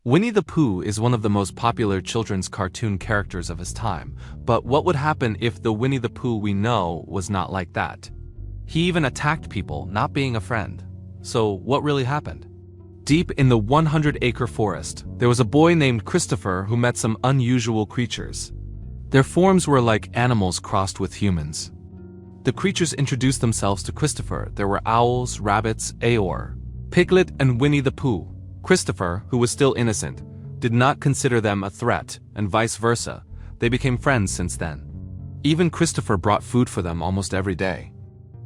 Winnie-the-Pooh is one of the most popular children's cartoon characters of his time, but what would happen if the Winnie-the-Pooh we know was not like that? He even attacked people, not being a friend. So what really happened? Deep in the 100-acre forest, there was a boy named Christopher who met some unusual creatures. Their forms were like animals crossed with humans. The creatures introduced themselves to Christopher. There were owls, rabbits, Eeyore, Piglet, and Winnie-the-Pooh. Christopher, who was still innocent, did not consider them a threat, and vice versa. They became friends since then. Even Christopher brought food for them almost every day,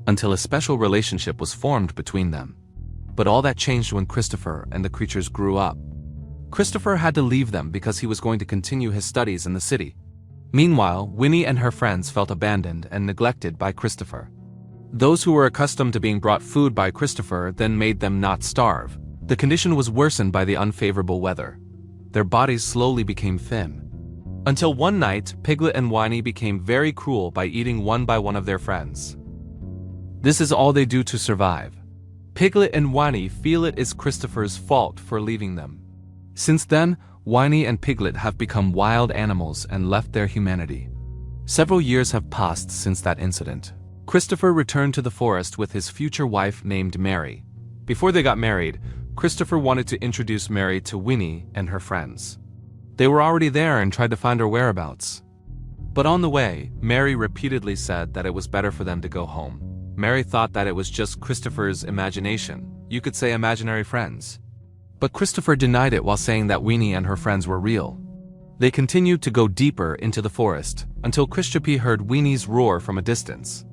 until a special relationship was formed between them. But all that changed when Christopher and the creatures grew up. Christopher had to leave them because he was going to continue his studies in the city. Meanwhile, Winnie and her friends felt abandoned and neglected by Christopher. Those who were accustomed to being brought food by Christopher then made them not starve. The condition was worsened by the unfavorable weather. Their bodies slowly became thin. Until one night, Piglet and Winnie became very cruel by eating one by one of their friends. This is all they do to survive. Piglet and Winnie feel it is Christopher's fault for leaving them. Since then, Winnie and Piglet have become wild animals and left their humanity. Several years have passed since that incident. Christopher returned to the forest with his future wife named Mary. Before they got married, Christopher wanted to introduce Mary to Winnie and her friends. They were already there and tried to find her whereabouts. But on the way, Mary repeatedly said that it was better for them to go home. Mary thought that it was just Christopher's imagination. You could say imaginary friends. But Christopher denied it while saying that Winnie and her friends were real. They continued to go deeper into the forest until Christopher heard Winnie's roar from a distance.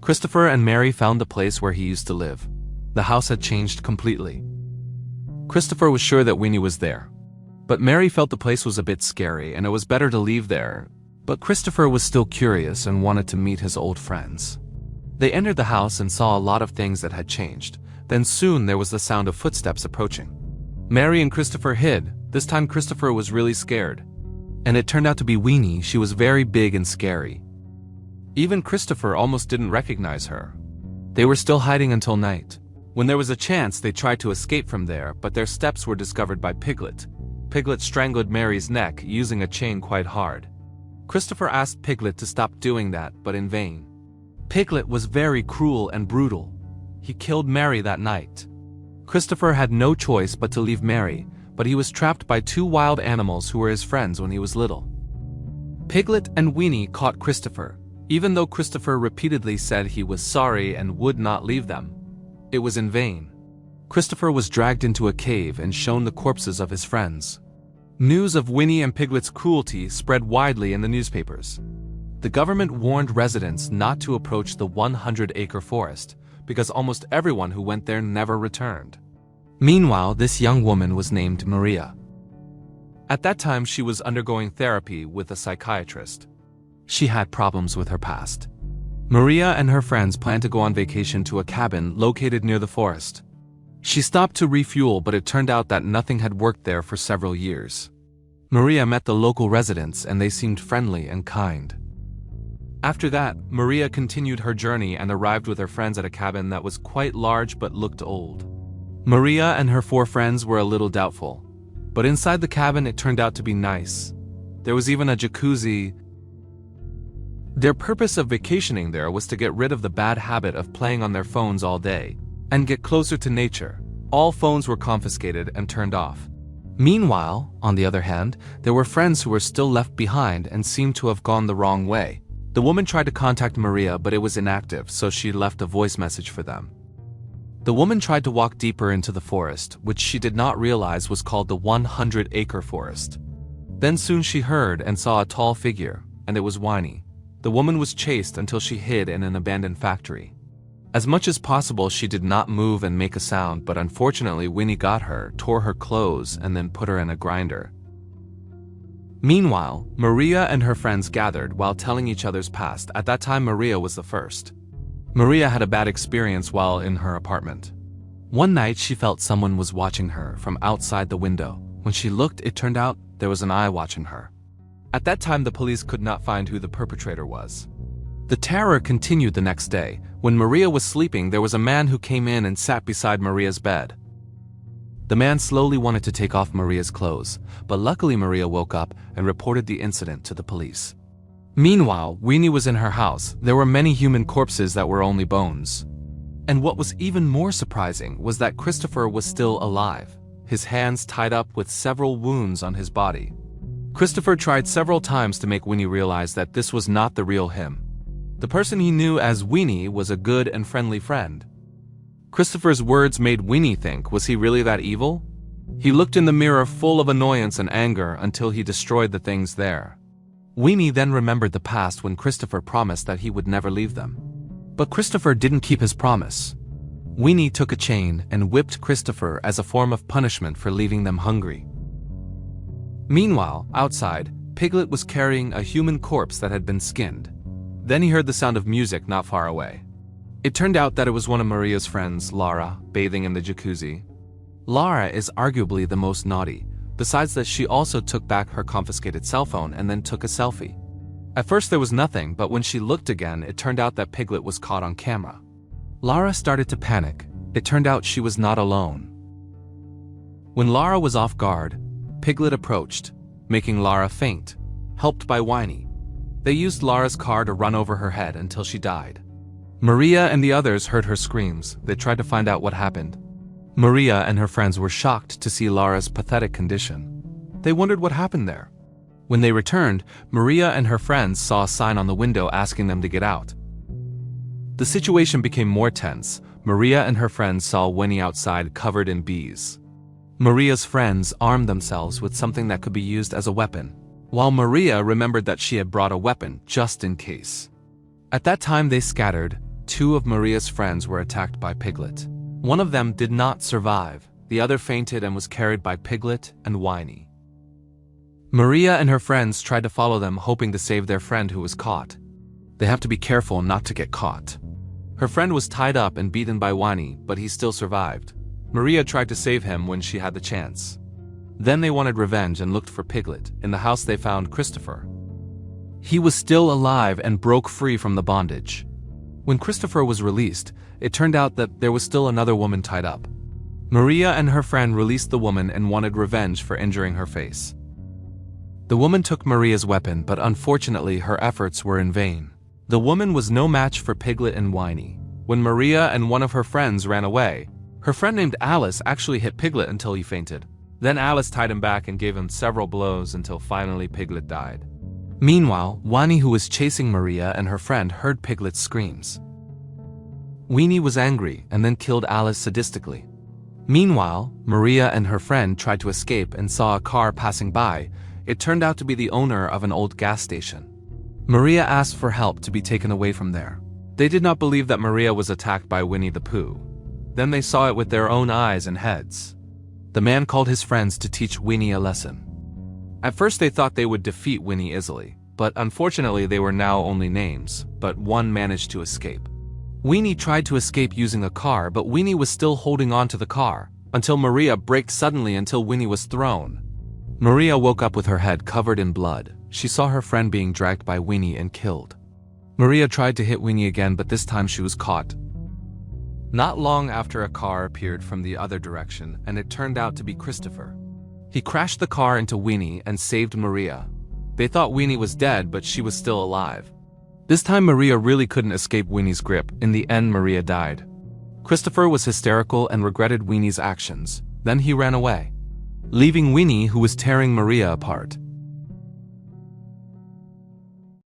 Christopher and Mary found the place where he used to live. The house had changed completely. Christopher was sure that Winnie was there. But Mary felt the place was a bit scary and it was better to leave there. But Christopher was still curious and wanted to meet his old friends. They entered the house and saw a lot of things that had changed. Then soon there was the sound of footsteps approaching. Mary and Christopher hid. This time Christopher was really scared. And it turned out to be Winnie. She was very big and scary. Even Christopher almost didn't recognize her. They were still hiding until night. When there was a chance, they tried to escape from there, but their steps were discovered by Piglet. Piglet strangled Mary's neck using a chain quite hard. Christopher asked Piglet to stop doing that, but in vain. Piglet was very cruel and brutal. He killed Mary that night. Christopher had no choice but to leave Mary, but he was trapped by two wild animals who were his friends when he was little. Piglet and Winnie caught Christopher, even though Christopher repeatedly said he was sorry and would not leave them. It was in vain. Christopher was dragged into a cave and shown the corpses of his friends. News of Winnie and Piglet's cruelty spread widely in the newspapers. The government warned residents not to approach the 100-acre forest because almost everyone who went there never returned. Meanwhile, this young woman was named Maria. At that time, she was undergoing therapy with a psychiatrist. She had problems with her past. Maria and her friends planned to go on vacation to a cabin located near the forest. She stopped to refuel, but it turned out that nothing had worked there for several years. Maria met the local residents and they seemed friendly and kind. After that, Maria continued her journey and arrived with her friends at a cabin that was quite large but looked old. Maria and her 4 friends were a little doubtful, but inside the cabin it turned out to be nice. There was even a jacuzzi. Their purpose of vacationing there was to get rid of the bad habit of playing on their phones all day and get closer to nature. All phones were confiscated and turned off. Meanwhile, on the other hand, there were friends who were still left behind and seemed to have gone the wrong way. The woman tried to contact Maria, but it was inactive, so she left a voice message for them. The woman tried to walk deeper into the forest, which she did not realize was called the 100-acre forest. Then soon she heard and saw a tall figure, and it was Winnie. The woman was chased until she hid in an abandoned factory. As much as possible, she did not move and make a sound, but unfortunately Winnie got her, tore her clothes, and then put her in a grinder. Meanwhile, Maria and her friends gathered while telling each other's past. At that time, Maria was the first. Maria had a bad experience while in her apartment. One night, she felt someone was watching her from outside the window. When she looked, it turned out there was an eye watching her. At that time, the police could not find who the perpetrator was. The terror continued the next day. When Maria was sleeping, there was a man who came in and sat beside Maria's bed. The man slowly wanted to take off Maria's clothes, but luckily Maria woke up and reported the incident to the police. Meanwhile, Winnie was in her house. There were many human corpses that were only bones. And what was even more surprising was that Christopher was still alive, his hands tied up with several wounds on his body. Christopher tried several times to make Winnie realize that this was not the real him. The person he knew as Winnie was a good and friendly friend. Christopher's words made Winnie think, was he really that evil? He looked in the mirror full of annoyance and anger until he destroyed the things there. Winnie then remembered the past when Christopher promised that he would never leave them. But Christopher didn't keep his promise. Winnie took a chain and whipped Christopher as a form of punishment for leaving them hungry. Meanwhile, outside, Piglet was carrying a human corpse that had been skinned. Then he heard the sound of music not far away. It turned out that it was one of Maria's friends, Lara, bathing in the jacuzzi. Lara is arguably the most naughty, besides that she also took back her confiscated cell phone and then took a selfie. At first there was nothing, but when she looked again, it turned out that Piglet was caught on camera. Lara started to panic. It turned out she was not alone. When Lara was off guard, Piglet approached, making Lara faint, helped by Winnie. They used Lara's car to run over her head until she died. Maria and the others heard her screams. They tried to find out what happened. Maria and her friends were shocked to see Lara's pathetic condition. They wondered what happened there. When they returned, Maria and her friends saw a sign on the window asking them to get out. The situation became more tense. Maria and her friends saw Winnie outside covered in bees. Maria's friends armed themselves with something that could be used as a weapon, while Maria remembered that she had brought a weapon just in case. At that time they scattered. 2 of Maria's friends were attacked by Piglet. One of them did not survive. The other fainted and was carried by Piglet and Winnie. Maria and her friends tried to follow them, hoping to save their friend who was caught. They have to be careful not to get caught. Her friend was tied up and beaten by Winnie, but he still survived. Maria tried to save him when she had the chance. Then they wanted revenge and looked for Piglet. In the house they found Christopher. He was still alive and broke free from the bondage. When Christopher was released, it turned out that there was still another woman tied up. Maria and her friend released the woman and wanted revenge for injuring her face. The woman took Maria's weapon, but unfortunately her efforts were in vain. The woman was no match for Piglet and Winnie. When Maria and one of her friends ran away, her friend named Alice actually hit Piglet until he fainted. Then Alice tied him back and gave him several blows until finally Piglet died. Meanwhile, Winnie, who was chasing Maria and her friend, heard Piglet's screams. Winnie was angry and then killed Alice sadistically. Meanwhile, Maria and her friend tried to escape and saw a car passing by. It turned out to be the owner of an old gas station. Maria asked for help to be taken away from there. They did not believe that Maria was attacked by Winnie-the-Pooh. Then they saw it with their own eyes and heads. The man called his friends to teach Winnie a lesson. At first they thought they would defeat Winnie easily, but unfortunately they were now only names, but one managed to escape. Winnie tried to escape using a car, but Winnie was still holding on to the car, until Maria braked suddenly until Winnie was thrown. Maria woke up with her head covered in blood. She saw her friend being dragged by Winnie and killed. Maria tried to hit Winnie again, but this time she was caught. Not long after, a car appeared from the other direction, and it turned out to be Christopher. He crashed the car into Winnie and saved Maria. They thought Winnie was dead, but she was still alive. This time Maria really couldn't escape Winnie's grip. In the end, Maria died. Christopher was hysterical and regretted Winnie's actions. Then he ran away, leaving Winnie, who was tearing Maria apart.